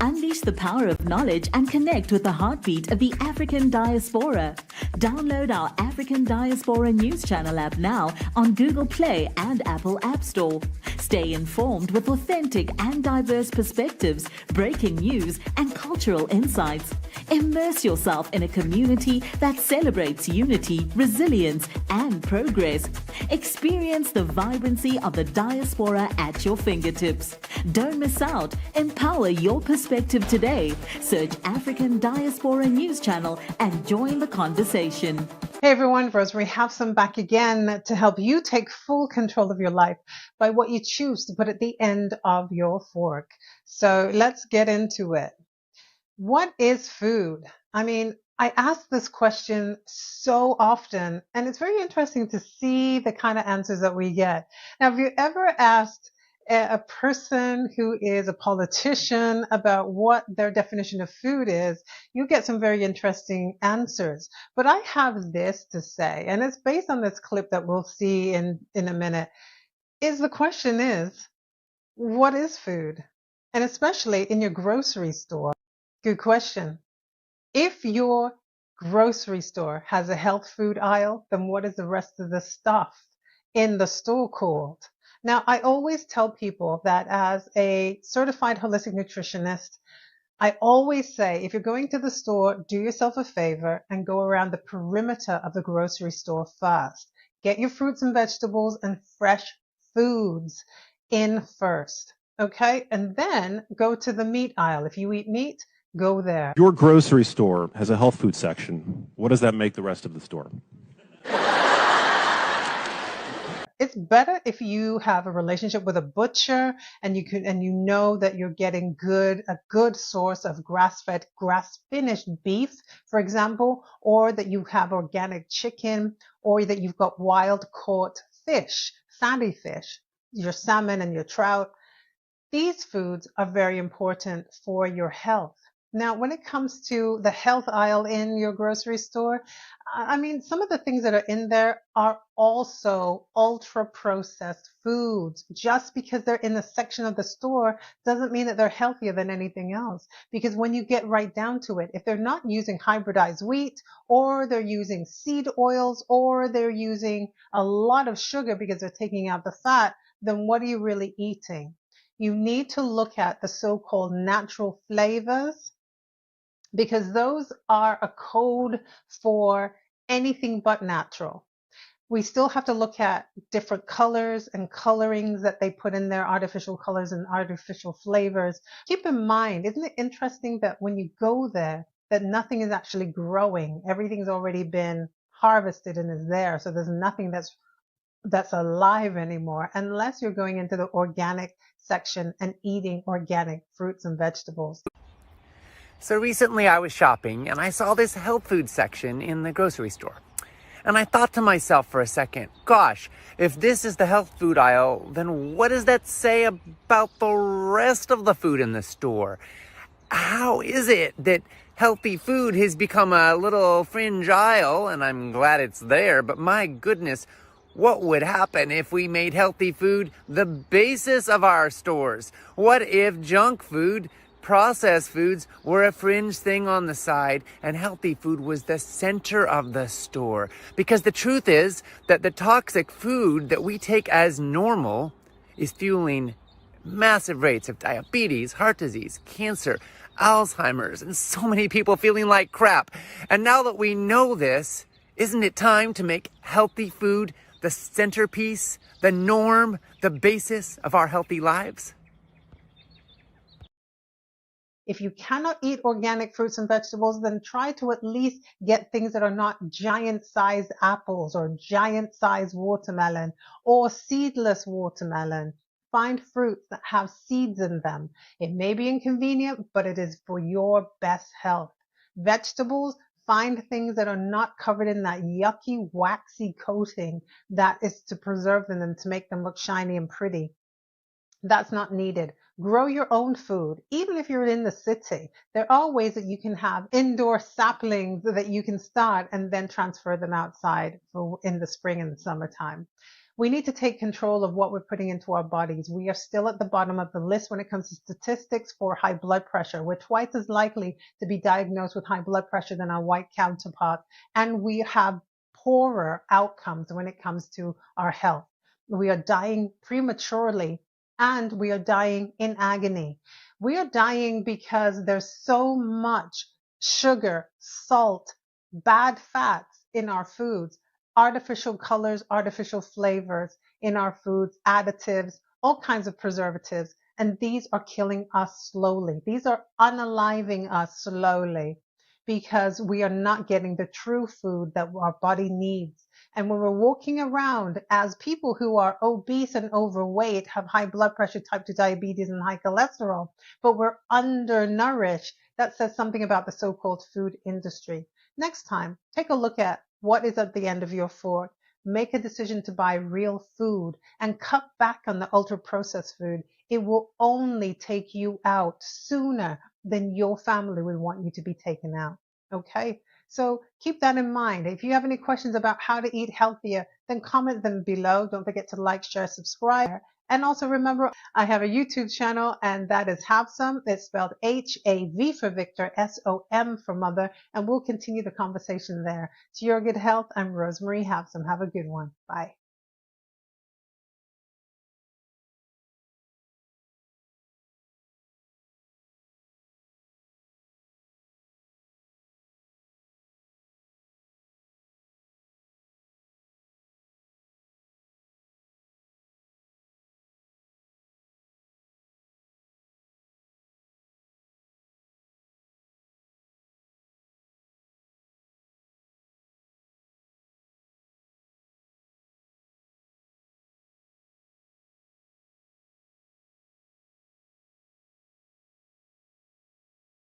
Unleash the power of knowledge and connect with the heartbeat of the African diaspora. Download our African Diaspora News Channel app now on Google Play and Apple App Store. Stay informed with authentic and diverse perspectives, breaking news, and cultural insights. Immerse yourself in a community that celebrates unity, resilience, and progress. Experience the vibrancy of the diaspora at your fingertips. Don't miss out. Empower your perspective today. Search African Diaspora News Channel and join the conversation. Hey everyone, Rosemarie Havsom back again to help you take full control of your life by what you choose to put at the end of your fork. So let's get into it. What is food? I mean, I ask this question so often, and it's very interesting to see the kind of answers that we get. Now, have you ever asked a person who is a politician about what their definition of food is, you get some very interesting answers. But I have this to say, and it's based on this clip that we'll see in a minute, is the question is, what is food? And especially in your grocery store. Good question. If your grocery store has a health food aisle, then what is the rest of the stuff in the store called? Now, I always tell people that as a certified holistic nutritionist, I always say, if you're going to the store, do yourself a favor and go around the perimeter of the grocery store first. Get your fruits and vegetables and fresh foods in first, okay? And then go to the meat aisle. If you eat meat, go there. Your grocery store has a health food section. What does that make the rest of the store? It's better if you have a relationship with a butcher and you know that you're getting a good source of grass-fed, grass-finished beef, for example, or that you have organic chicken, or that you've got wild-caught fish, fatty fish, your salmon and your trout. These foods are very important for your health. Now, when it comes to the health aisle in your grocery store, I mean, some of the things that are in there are also ultra-processed foods. Just because they're in a section of the store doesn't mean that they're healthier than anything else. Because when you get right down to it, if they're not using hybridized wheat, or they're using seed oils, or they're using a lot of sugar because they're taking out the fat, then what are you really eating? You need to look at the so-called natural flavors, because those are a code for anything but natural. We still have to look at different colors and colorings that they put in there, artificial colors and artificial flavors. Keep in mind, isn't it interesting that when you go there, that nothing is actually growing? Everything's already been harvested and is there. So there's nothing that's alive anymore, unless you're going into the organic section and eating organic fruits and vegetables. So recently I was shopping and I saw this health food section in the grocery store. And I thought to myself for a second, gosh, if this is the health food aisle, then what does that say about the rest of the food in the store? How is it that healthy food has become a little fringe aisle? And I'm glad it's there, but my goodness, what would happen if we made healthy food the basis of our stores? What if junk food, processed foods, were a fringe thing on the side and healthy food was the center of the store? Because the truth is that the toxic food that we take as normal is fueling massive rates of diabetes, heart disease, cancer, Alzheimer's, and so many people feeling like crap. And now that we know this, isn't it time to make healthy food the centerpiece, the norm, the basis of our healthy lives? If you cannot eat organic fruits and vegetables, then try to at least get things that are not giant-sized apples or giant-sized watermelon or seedless watermelon. Find fruits that have seeds in them. It may be inconvenient, but it is for your best health. Vegetables, find things that are not covered in that yucky, waxy coating that is to preserve them and to make them look shiny and pretty. That's not needed. Grow your own food. Even if you're in the city, there are ways that you can have indoor saplings that you can start and then transfer them outside in the spring and the summertime. We need to take control of what we're putting into our bodies. We are still at the bottom of the list when it comes to statistics for high blood pressure. We're twice as likely to be diagnosed with high blood pressure than our white counterparts, and we have poorer outcomes when it comes to our health. We are dying prematurely, and we are dying in agony. We are dying because there's so much sugar, salt, bad fats in our foods, artificial colors, artificial flavors in our foods, additives, all kinds of preservatives. And these are killing us slowly. These are unaliving us slowly because we are not getting the true food that our body needs. And when we're walking around as people who are obese and overweight, have high blood pressure, type 2 diabetes, and high cholesterol, but we're undernourished, that says something about the so-called food industry. Next time, take a look at what is at the end of your fork. Make a decision to buy real food and cut back on the ultra-processed food. It will only take you out sooner than your family would want you to be taken out. Okay? So keep that in mind. If you have any questions about how to eat healthier, then comment them below. Don't forget to like, share, subscribe. And also remember, I have a YouTube channel, and that is Havsom. It's spelled H-A-V for Victor, S-O-M for mother, and we'll continue the conversation there. To your good health, I'm Rosemarie Havsom. Have a good one. Bye.